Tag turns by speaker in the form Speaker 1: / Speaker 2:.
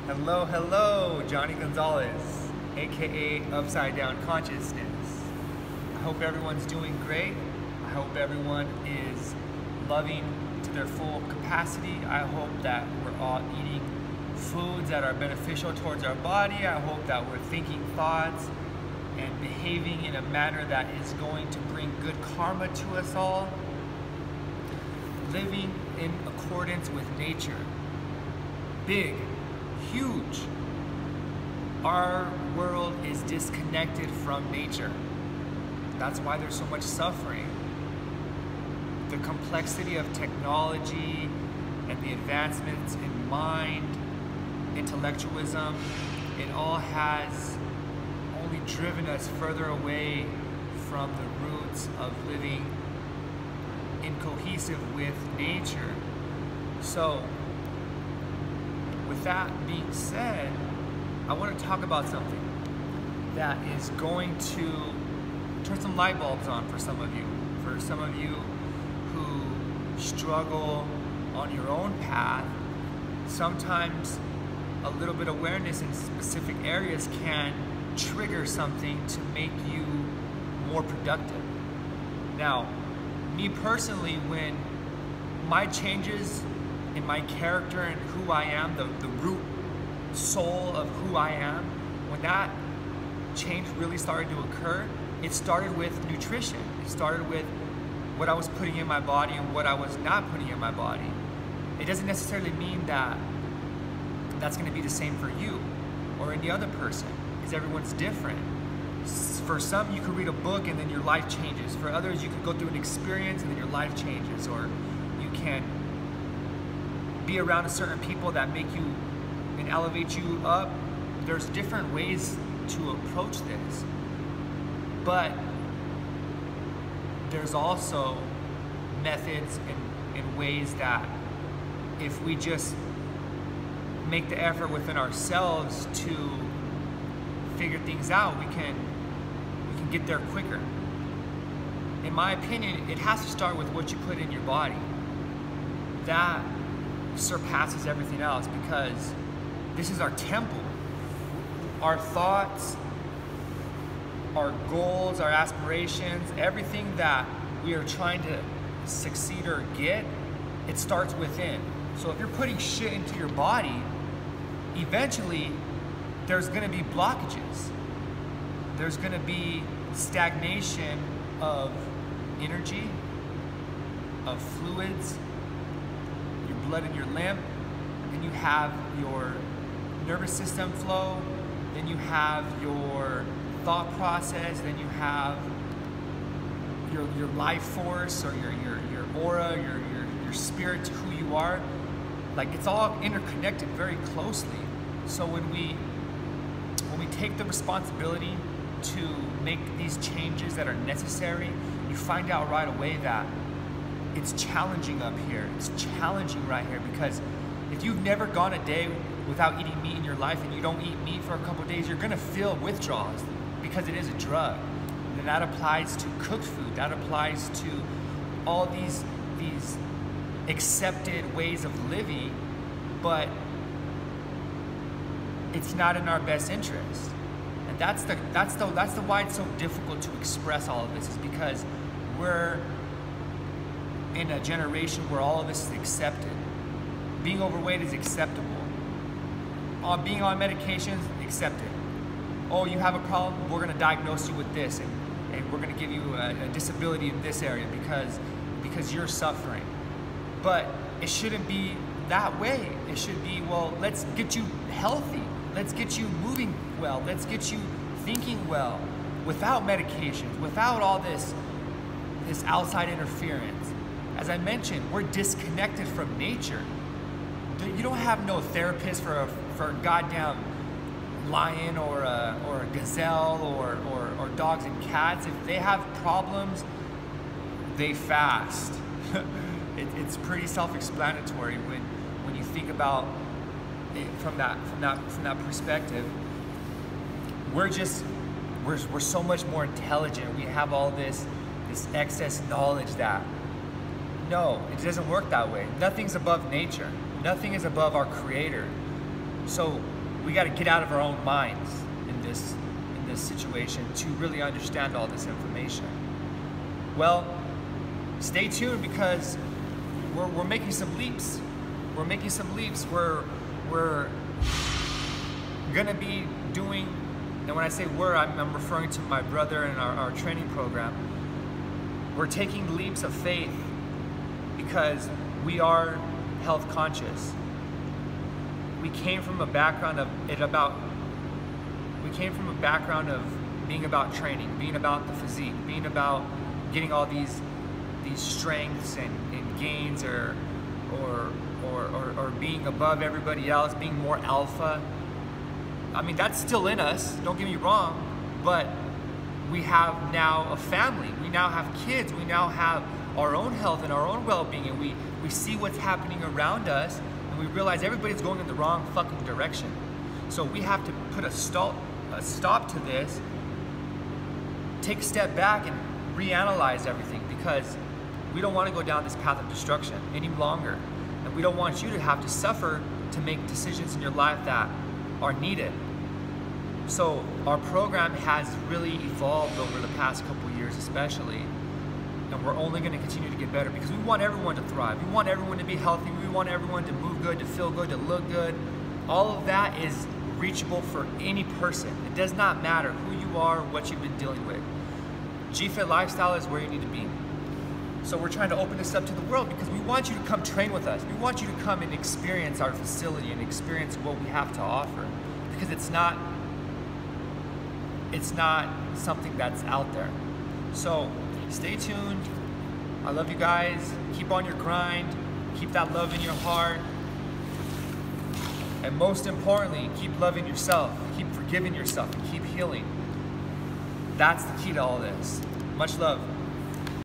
Speaker 1: Hello, hello, Johnny Gonzalez, aka Upside Down Consciousness. I hope everyone's doing great. I hope everyone is loving to their full capacity. I hope that we're all eating foods that are beneficial towards our body. I hope that we're thinking thoughts and behaving in a manner that is going to bring good karma to us all. Living in accordance with nature. Big. Huge. Our world is disconnected from nature. That's why there's so much suffering. The complexity of technology and the advancements in mind, intellectualism, it all has only driven us further away from the roots of living in cohesive with nature. So, with that being said, I want to talk about something that is going to turn some light bulbs on for some of you. For some of you who struggle on your own path, sometimes a little bit of awareness in specific areas can trigger something to make you more productive. Now, me personally, when my changes in my character and who I am, the root soul of who I am, when that change really started to occur, it started with nutrition. It started with what I was putting in my body and what I was not putting in my body. It doesn't necessarily mean that that's going to be the same for you or any other person, because everyone's different. For some, you could read a book and then your life changes. For others, you could go through an experience and then your life changes. Or you can be around a certain people that make you and elevate you up. There's different ways to approach this. But there's also methods and ways that if we just make the effort within ourselves to figure things out, we can get there quicker. In my opinion, it has to start with what you put in your body. That surpasses everything else, because this is our temple. Our thoughts, our goals, our aspirations, everything that we are trying to succeed or get, it starts within. So if you're putting shit into your body, eventually there's gonna be blockages. There's gonna be stagnation of energy, of fluids, your blood in your lymph, then you have your nervous system flow, then you have your thought process, then you have your life force or your aura, your spirit to who you are. Like, it's all interconnected very closely. So when we take the responsibility to make these changes that are necessary, you find out right away that it's challenging up here. It's challenging right here, because if you've never gone a day without eating meat in your life and you don't eat meat for a couple of days, you're gonna feel withdrawals, because it is a drug. And that applies to cooked food. That applies to all these accepted ways of living, but it's not in our best interest. And that's why it's so difficult to express all of this, is because we're in a generation where all of this is accepted. Being overweight is acceptable. Being on medications, accepted. Oh, you have a problem? We're gonna diagnose you with this, and we're gonna give you a disability in this area because you're suffering. But it shouldn't be that way. It should be, well, let's get you healthy. Let's get you moving well. Let's get you thinking well, without medications, without all this outside interference. As I mentioned, we're disconnected from nature. You don't have no therapist for a goddamn lion or a gazelle or dogs and cats. If they have problems, they fast. It's pretty self-explanatory when you think about it from that perspective. We're so much more intelligent. We have all this excess knowledge that, no, it doesn't work that way. Nothing's above nature. Nothing is above our Creator. So we got to get out of our own minds in this situation to really understand all this information. Well, stay tuned, because we're making some leaps. We're making some leaps. We're gonna be doing, and when I say I'm referring to my brother and our training program. We're taking leaps of faith because we are health conscious. We came from a background of being about training, being about the physique, being about getting all these strengths and gains, or being above everybody else, being more alpha. I mean, that's still in us, don't get me wrong, but we have now a family, we now have kids, we now have our own health and our own well-being, and we see what's happening around us, and we realize everybody's going in the wrong fucking direction. So we have to put a stop to this, take a step back and reanalyze everything, because we don't want to go down this path of destruction any longer. And we don't want you to have to suffer to make decisions in your life that are needed. So our program has really evolved over the past couple years especially, and we're only going to continue to get better, because we want everyone to thrive. We want everyone to be healthy. We want everyone to move good, to feel good, to look good. All of that is reachable for any person. It does not matter who you are, what you've been dealing with. G-Fit Lifestyle is where you need to be. So we're trying to open this up to the world, because we want you to come train with us. We want you to come and experience our facility and experience what we have to offer, because it's not something that's out there. So stay tuned. I love you guys. Keep on your grind. Keep that love in your heart. And most importantly, keep loving yourself. Keep forgiving yourself and keep healing. That's the key to all this. Much love.